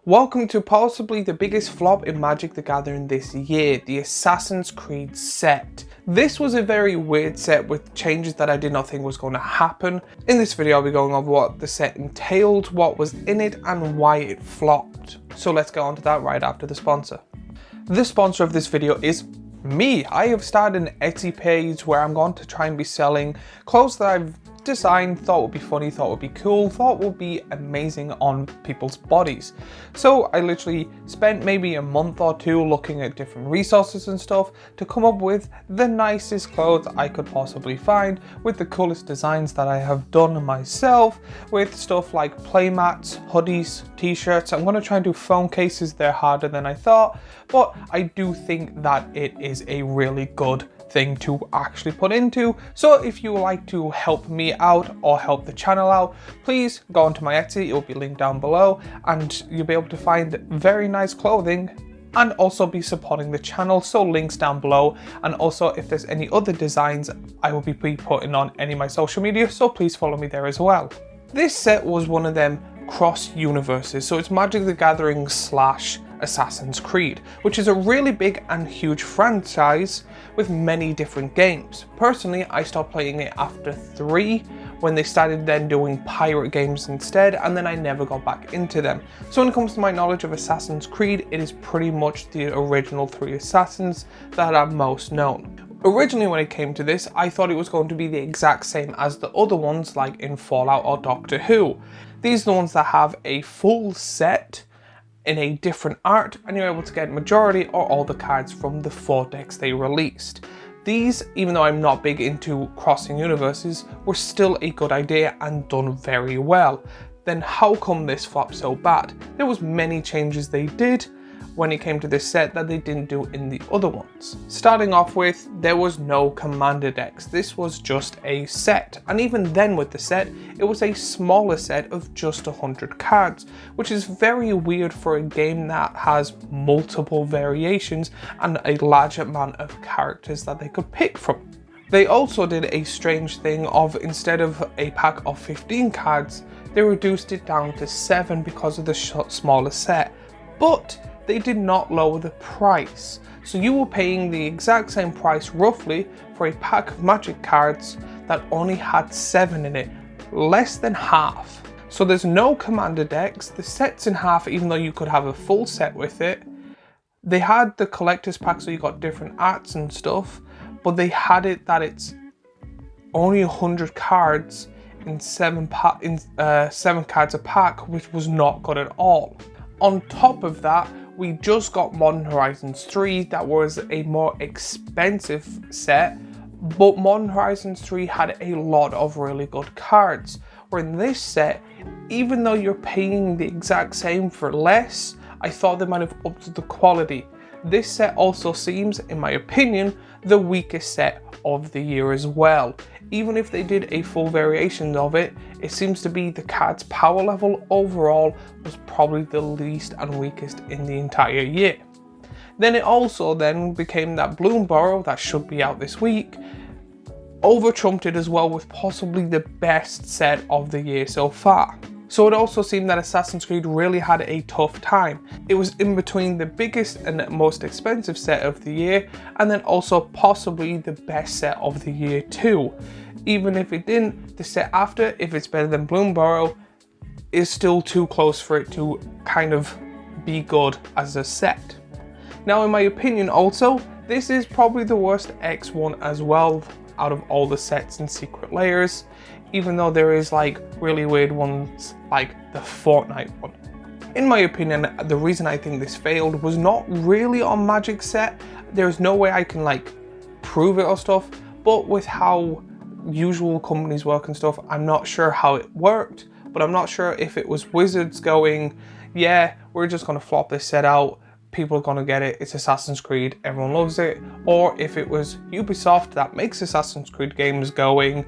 Welcome to possibly the biggest flop in Magic the Gathering this year, the Assassin's Creed set. This was a very weird set with changes that I did not think was going to happen. In this video I'll be going over what the set entailed, what was in it and why it flopped. So let's get on to that right after the sponsor. The sponsor of this video is me. I have started an Etsy page where I'm going to try and be selling clothes that I've designed, thought would be funny, thought would be cool, thought would be amazing on people's bodies. So I literally spent maybe a month or two looking at different resources and stuff to come up with the nicest clothes I could possibly find, with the coolest designs that I have done myself, with stuff like playmats, hoodies, t-shirts. I'm going to try and do phone cases. They're harder than I thought, but I do think that it is a really good thing to actually put into. So if you would like to help me out or help the channel out, please go onto my Etsy. It will be linked down below and you'll be able to find very nice clothing and also be supporting the channel. So links down below, and also if there's any other designs I will be putting on any of my social media, so please follow me there as well. This set was one of them cross universes, so it's Magic the Gathering / Assassin's Creed, which is a really big and huge franchise with many different games. Personally, I stopped playing it after 3 when they started then doing pirate games instead, and then I never got back into them. So when it comes to my knowledge of Assassin's Creed, it is pretty much the original 3 Assassins that are most known. Originally when it came to this, I thought it was going to be the exact same as the other ones like in Fallout or Doctor Who. These are the ones that have a full set in a different art, and you're able to get majority or all the cards from the 4 decks they released. These, even though I'm not big into crossing universes, were still a good idea and done very well. Then how come this flopped so bad? There was many changes they did when it came to this set that they didn't do in the other ones. Starting off with, there was no commander decks. This was just a set, and even then with the set, it was a smaller set of just 100 cards, which is very weird for a game that has multiple variations and a large amount of characters that they could pick from. They also did a strange thing of, instead of a pack of 15 cards, they reduced it down to 7 because of the smaller set, but they did not lower the price. So you were paying the exact same price roughly for a pack of Magic cards that only had 7 in it, less than half. So there's no commander decks, the set's in half even though you could have a full set with it. They had the collector's pack so you got different arts and stuff, but they had it that it's only 100 cards in 7 cards a pack, which was not good at all. On top of that, we just got Modern Horizons 3, that was a more expensive set, but Modern Horizons 3 had a lot of really good cards. Where in this set, even though you're paying the exact same for less, I thought they might have upped the quality. This set also seems, in my opinion, the weakest set of the year as well. Even if they did a full variation of it, it seems to be the card's power level overall was probably the least and weakest in the entire year. Then it also then became that Bloomburrow that should be out this week, over-trumped it as well with possibly the best set of the year so far. So it also seemed that Assassin's Creed really had a tough time. It was in between the biggest and most expensive set of the year, and then also possibly the best set of the year too. Even if it didn't, the set after, if it's better than Bloomburrow, is still too close for it to kind of be good as a set. Now in my opinion also, this is probably the worst X one as well out of all the sets and secret layers, even though there is like really weird ones like the Fortnite one. In my opinion, the reason I think this failed was not really on Magic set. There's no way I can like prove it or stuff, but with how usual companies work and stuff, I'm not sure how it worked, but I'm not sure if it was Wizards going, yeah, we're just gonna flop this set out, people are gonna get it, it's Assassin's Creed, everyone loves it, or if it was Ubisoft that makes Assassin's Creed games going,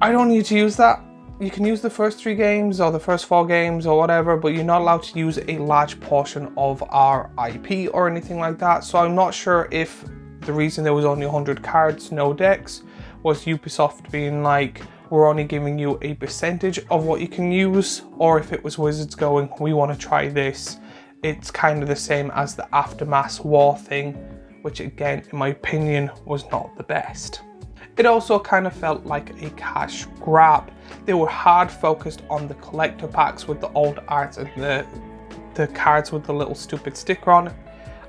I don't need to use that. You can use the first 3 games or the first 4 games or whatever, but you're not allowed to use a large portion of our IP or anything like that. So I'm not sure if the reason there was only 100 cards, no decks, was Ubisoft being like, we're only giving you a percentage of what you can use, or if it was Wizards going, we want to try this, it's kind of the same as the Aftermath War thing, which again, in my opinion, was not the best. It also kind of felt like a cash grab. They were hard focused on the collector packs with the old arts and the cards with the little stupid sticker on it.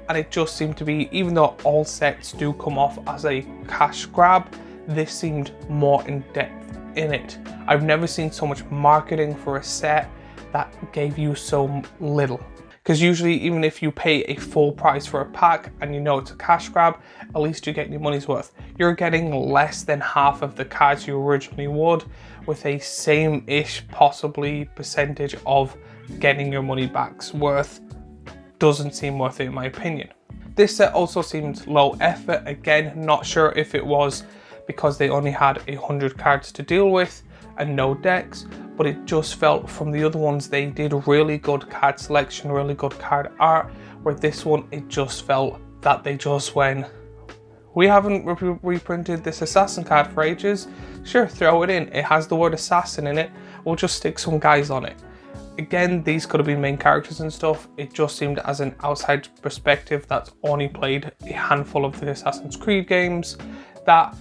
And it just seemed to be, even though all sets do come off as a cash grab, this seemed more in depth in it. I've never seen so much marketing for a set that gave you so little. Because usually, even if you pay a full price for a pack and you know it's a cash grab, at least you're getting your money's worth. You're getting less than half of the cards you originally would, with a same-ish possibly percentage of getting your money back's worth. Doesn't seem worth it in my opinion. This set also seemed low effort. Again, not sure if it was because they only had 100 cards to deal with and no decks, but it just felt from the other ones they did really good card selection, really good card art, where this one it just felt that they just went, we haven't reprinted this assassin card for ages, sure, throw it in, it has the word assassin in it, we'll just stick some guys on it. Again, these could have been main characters and stuff. It just seemed, as an outside perspective that's only played a handful of the Assassin's Creed games, that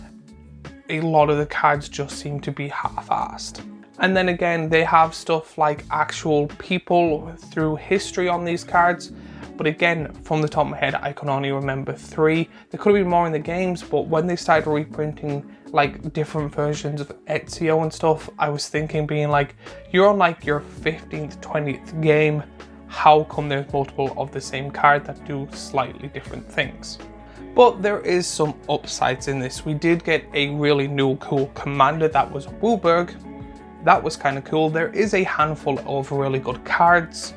a lot of the cards just seem to be half-assed. And then again, they have stuff like actual people through history on these cards. But again, from the top of my head, I can only remember 3. There could have been more in the games, but when they started reprinting like different versions of Ezio and stuff, I was thinking, being like, you're on like your 15th, 20th game. How come there's multiple of the same card that do slightly different things? But there is some upsides in this. We did get a really new cool commander that was Wooburg. That was kind of cool. There is a handful of really good cards,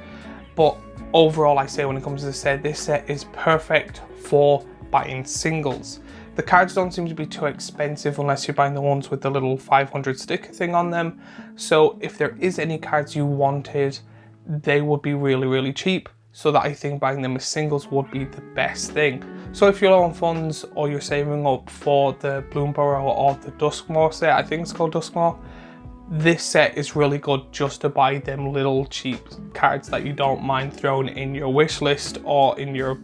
but overall I say when it comes to this set is perfect for buying singles. The cards don't seem to be too expensive unless you're buying the ones with the little 500 sticker thing on them. So if there is any cards you wanted, they would be really cheap. So that I think buying them as singles would be the best thing. So if you're low on funds or you're saving up for the Bloomborough or the Duskmoor set, I think it's called Duskmoor, this set is really good just to buy them little cheap cards that you don't mind throwing in your wish list or in your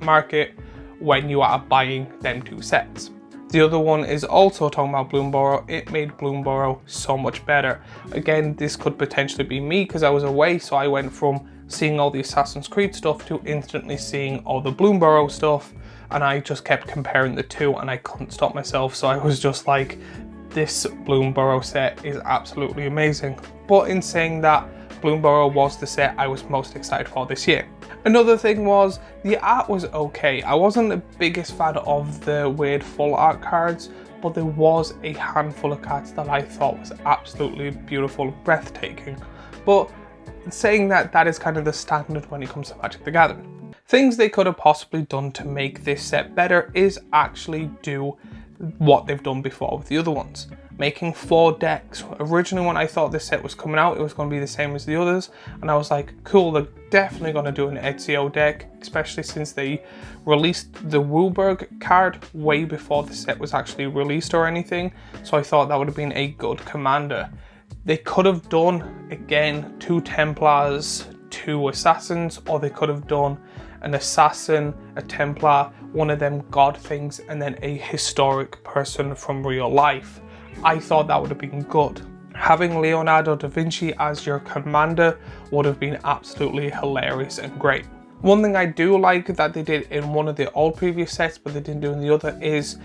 market when you are buying them 2 sets. The other one is also talking about Bloomborough. It made Bloomborough so much better. Again, this could potentially be me because I was away, so I went from seeing all the Assassin's Creed stuff to instantly seeing all the Bloomborough stuff, and I just kept comparing the two and I couldn't stop myself. So I was just like, this Bloomborough set is absolutely amazing. But in saying that, Bloomborough was the set I was most excited for this year. Another thing was, the art was okay. I wasn't the biggest fan of the weird full art cards, but there was a handful of cards that I thought was absolutely beautiful, breathtaking. But saying that, that is kind of the standard when it comes to Magic the Gathering. Things they could have possibly done to make this set better is actually do what they've done before with the other ones. Making 4 decks. Originally when I thought this set was coming out, it was going to be the same as the others, and I was like, cool, they're definitely going to do an Ezio deck, especially since they released the Wooburg card way before the set was actually released or anything, so I thought that would have been a good commander. They could have done, again, 2 Templars, 2 Assassins, or they could have done an Assassin, a Templar, one of them god things, and then a historic person from real life. I thought that would have been good. Having Leonardo da Vinci as your commander would have been absolutely hilarious and great. One thing I do like that they did in one of the old previous sets, but they didn't do in the other, is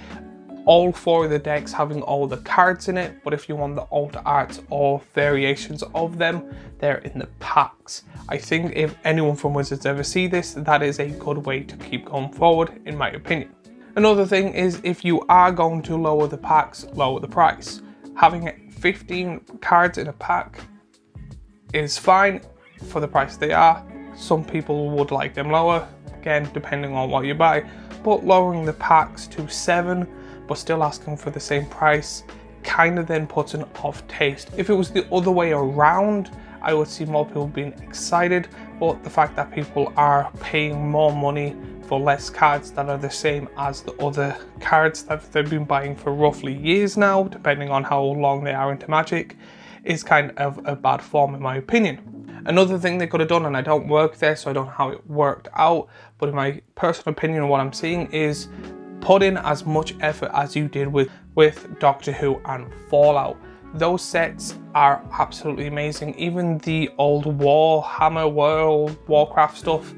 all 4 of the decks having all the cards in it, but if you want the old arts or variations of them, they're in the packs. I think if anyone from Wizards ever see this, that is a good way to keep going forward, in my opinion. Another thing is, if you are going to lower the packs, lower the price. Having 15 cards in a pack is fine for the price they are. Some people would like them lower, again, depending on what you buy, but lowering the packs to 7 but still asking for the same price kind of then puts an off taste. If it was the other way around I would see more people being excited, but the fact that people are paying more money for less cards that are the same as the other cards that they've been buying for roughly years now, depending on how long they are into Magic, is kind of a bad form in my opinion. Another thing they could have done, and I don't work there so I don't know how it worked out, but in my personal opinion, what I'm seeing is put in as much effort as you did with Doctor Who and Fallout. Those sets are absolutely amazing. Even the old Warhammer World Warcraft stuff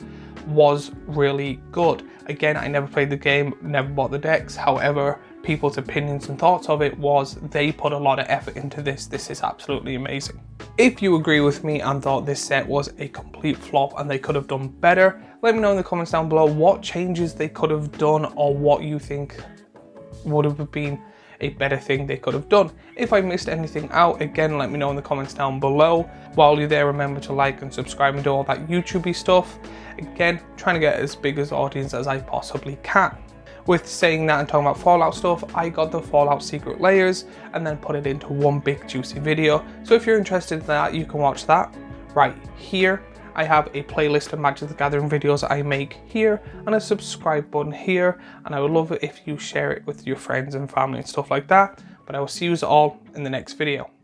was really good. Again, I never played the game, never bought the decks. However, people's opinions and thoughts of it was they put a lot of effort into this. This is absolutely amazing. If you agree with me and thought this set was a complete flop and they could have done better, let me know in the comments down below what changes they could have done or what you think would have been a better thing they could have done. If I missed anything out, again, let me know in the comments down below. While you're there, remember to like and subscribe and do all that YouTubey stuff. Again, trying to get as big as audience as I possibly can. With saying that and talking about Fallout stuff, I got the Fallout Secret Layers and then put it into one big juicy video. So if you're interested in that, you can watch that right here. I have a playlist of Magic the Gathering videos I make here and a subscribe button here, and I would love it if you share it with your friends and family and stuff like that. But I will see you all in the next video.